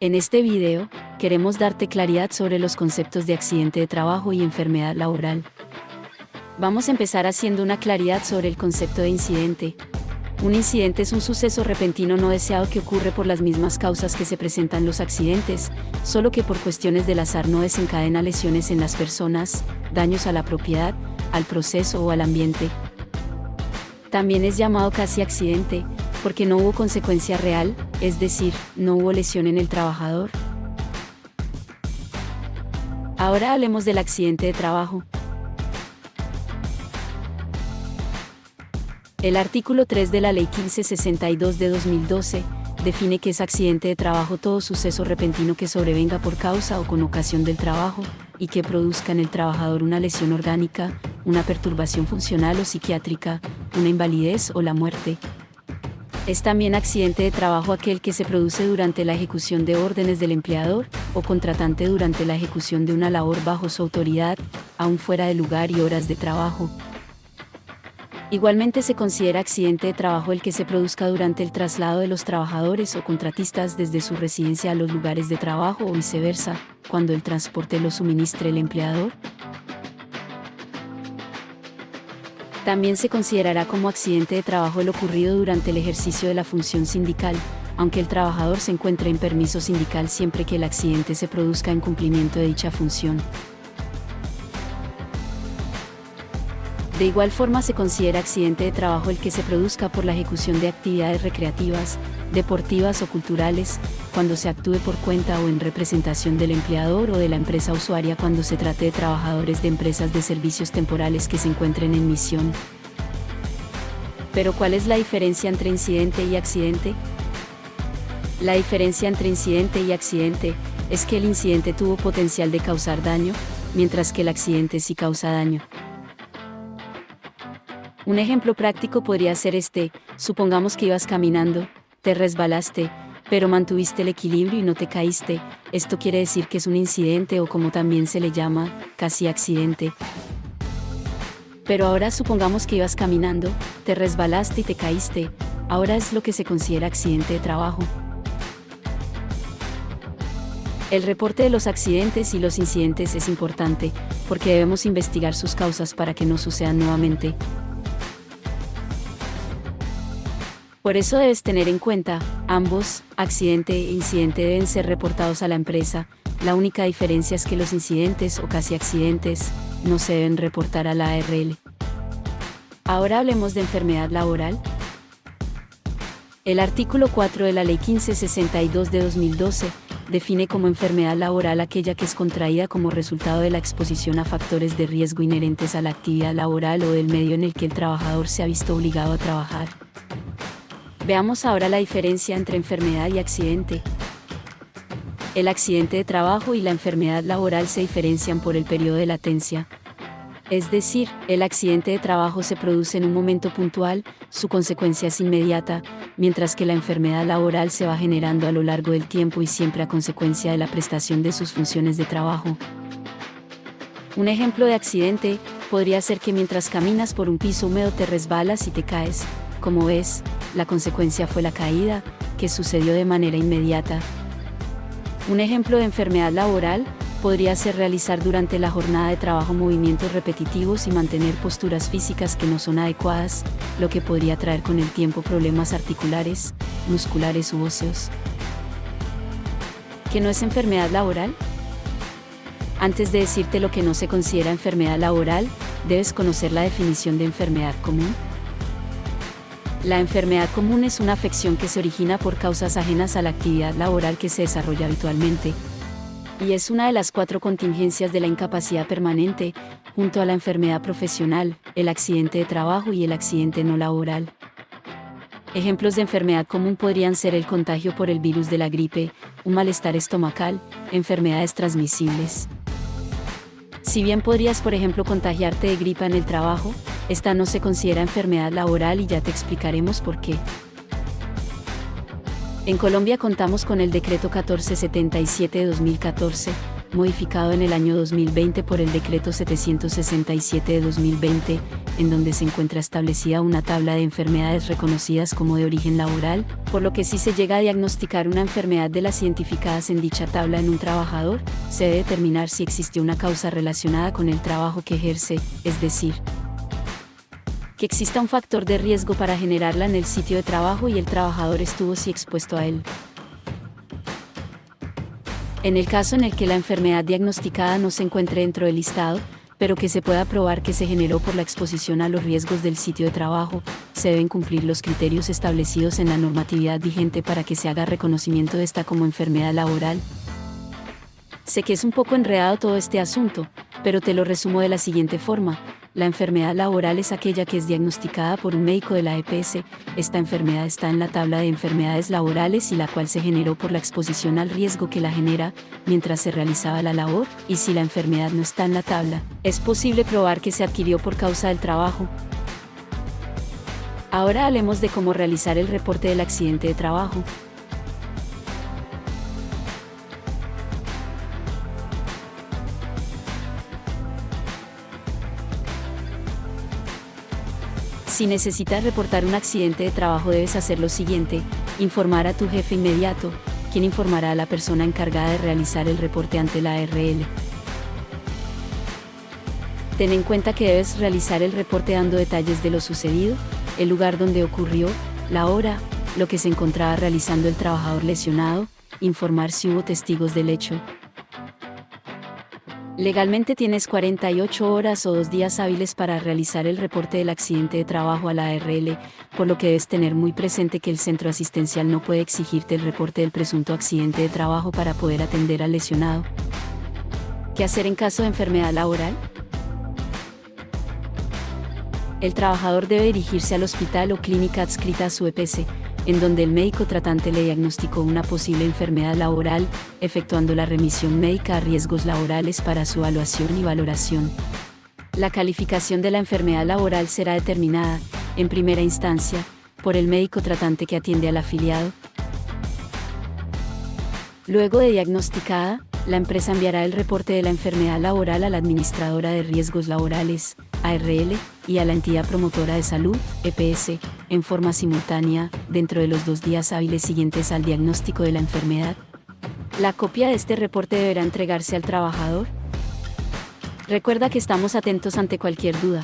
En este video, queremos darte claridad sobre los conceptos de accidente de trabajo y enfermedad laboral. Vamos a empezar haciendo una claridad sobre el concepto de incidente. Un incidente es un suceso repentino no deseado que ocurre por las mismas causas que se presentan los accidentes, solo que por cuestiones del azar no desencadena lesiones en las personas, daños a la propiedad, al proceso o al ambiente. También es llamado casi accidente, porque no hubo consecuencia real, es decir, no hubo lesión en el trabajador. Ahora hablemos del accidente de trabajo. El artículo 3 de la Ley 1562 de 2012 define que es accidente de trabajo todo suceso repentino que sobrevenga por causa o con ocasión del trabajo, y que produzca en el trabajador una lesión orgánica, una perturbación funcional o psiquiátrica, una invalidez o la muerte. Es también accidente de trabajo aquel que se produce durante la ejecución de órdenes del empleador o contratante durante la ejecución de una labor bajo su autoridad, aun fuera de lugar y horas de trabajo. Igualmente se considera accidente de trabajo el que se produzca durante el traslado de los trabajadores o contratistas desde su residencia a los lugares de trabajo o viceversa, cuando el transporte lo suministre el empleador. También se considerará como accidente de trabajo el ocurrido durante el ejercicio de la función sindical, aunque el trabajador se encuentre en permiso sindical siempre que el accidente se produzca en cumplimiento de dicha función. De igual forma se considera accidente de trabajo el que se produzca por la ejecución de actividades recreativas, deportivas o culturales, cuando se actúe por cuenta o en representación del empleador o de la empresa usuaria cuando se trate de trabajadores de empresas de servicios temporales que se encuentren en misión. Pero ¿cuál es la diferencia entre incidente y accidente? La diferencia entre incidente y accidente es que el incidente tuvo potencial de causar daño, mientras que el accidente sí causa daño. Un ejemplo práctico podría ser este: supongamos que ibas caminando, te resbalaste, pero mantuviste el equilibrio y no te caíste. Esto quiere decir que es un incidente o, como también se le llama, casi accidente. Pero ahora supongamos que ibas caminando, te resbalaste y te caíste. Ahora es lo que se considera accidente de trabajo. El reporte de los accidentes y los incidentes es importante, porque debemos investigar sus causas para que no sucedan nuevamente. Por eso debes tener en cuenta, ambos, accidente e incidente, deben ser reportados a la empresa. La única diferencia es que los incidentes o casi accidentes no se deben reportar a la ARL. Ahora hablemos de enfermedad laboral. El artículo 4 de la Ley 1562 de 2012 define como enfermedad laboral aquella que es contraída como resultado de la exposición a factores de riesgo inherentes a la actividad laboral o del medio en el que el trabajador se ha visto obligado a trabajar. Veamos ahora la diferencia entre enfermedad y accidente. El accidente de trabajo y la enfermedad laboral se diferencian por el periodo de latencia. Es decir, el accidente de trabajo se produce en un momento puntual, su consecuencia es inmediata, mientras que la enfermedad laboral se va generando a lo largo del tiempo y siempre a consecuencia de la prestación de sus funciones de trabajo. Un ejemplo de accidente podría ser que mientras caminas por un piso húmedo te resbalas y te caes. Como ves, la consecuencia fue la caída, que sucedió de manera inmediata. Un ejemplo de enfermedad laboral podría ser realizar durante la jornada de trabajo movimientos repetitivos y mantener posturas físicas que no son adecuadas, lo que podría traer con el tiempo problemas articulares, musculares u óseos. ¿Qué no es enfermedad laboral? Antes de decirte lo que no se considera enfermedad laboral, debes conocer la definición de enfermedad común. La enfermedad común es una afección que se origina por causas ajenas a la actividad laboral que se desarrolla habitualmente. Y es una de las 4 contingencias de la incapacidad permanente, junto a la enfermedad profesional, el accidente de trabajo y el accidente no laboral. Ejemplos de enfermedad común podrían ser el contagio por el virus de la gripe, un malestar estomacal, enfermedades transmisibles. Si bien podrías, por ejemplo, contagiarte de gripa en el trabajo, esta no se considera enfermedad laboral y ya te explicaremos por qué. En Colombia contamos con el Decreto 1477 de 2014, modificado en el año 2020 por el Decreto 767 de 2020, en donde se encuentra establecida una tabla de enfermedades reconocidas como de origen laboral, por lo que si se llega a diagnosticar una enfermedad de las identificadas en dicha tabla en un trabajador, se debe determinar si existe una causa relacionada con el trabajo que ejerce, es decir, que exista un factor de riesgo para generarla en el sitio de trabajo y el trabajador estuvo sí expuesto a él. En el caso en el que la enfermedad diagnosticada no se encuentre dentro del listado, pero que se pueda probar que se generó por la exposición a los riesgos del sitio de trabajo, se deben cumplir los criterios establecidos en la normatividad vigente para que se haga reconocimiento de esta como enfermedad laboral. Sé que es un poco enredado todo este asunto, pero te lo resumo de la siguiente forma. La enfermedad laboral es aquella que es diagnosticada por un médico de la EPS. Esta enfermedad está en la tabla de enfermedades laborales y la cual se generó por la exposición al riesgo que la genera mientras se realizaba la labor, y si la enfermedad no está en la tabla, es posible probar que se adquirió por causa del trabajo. Ahora hablemos de cómo realizar el reporte del accidente de trabajo. Si necesitas reportar un accidente de trabajo, debes hacer lo siguiente: informar a tu jefe inmediato, quien informará a la persona encargada de realizar el reporte ante la ARL. Ten en cuenta que debes realizar el reporte dando detalles de lo sucedido, el lugar donde ocurrió, la hora, lo que se encontraba realizando el trabajador lesionado, informar si hubo testigos del hecho. Legalmente tienes 48 horas o 2 días hábiles para realizar el reporte del accidente de trabajo a la ARL, por lo que debes tener muy presente que el centro asistencial no puede exigirte el reporte del presunto accidente de trabajo para poder atender al lesionado. ¿Qué hacer en caso de enfermedad laboral? El trabajador debe dirigirse al hospital o clínica adscrita a su EPS, en donde el médico tratante le diagnosticó una posible enfermedad laboral, efectuando la remisión médica a riesgos laborales para su evaluación y valoración. La calificación de la enfermedad laboral será determinada, en primera instancia, por el médico tratante que atiende al afiliado. Luego de diagnosticada, la empresa enviará el reporte de la enfermedad laboral a la administradora de riesgos laborales, ARL, y a la entidad promotora de salud, EPS, en forma simultánea, dentro de los 2 días hábiles siguientes al diagnóstico de la enfermedad. La copia de este reporte deberá entregarse al trabajador. Recuerda que estamos atentos ante cualquier duda.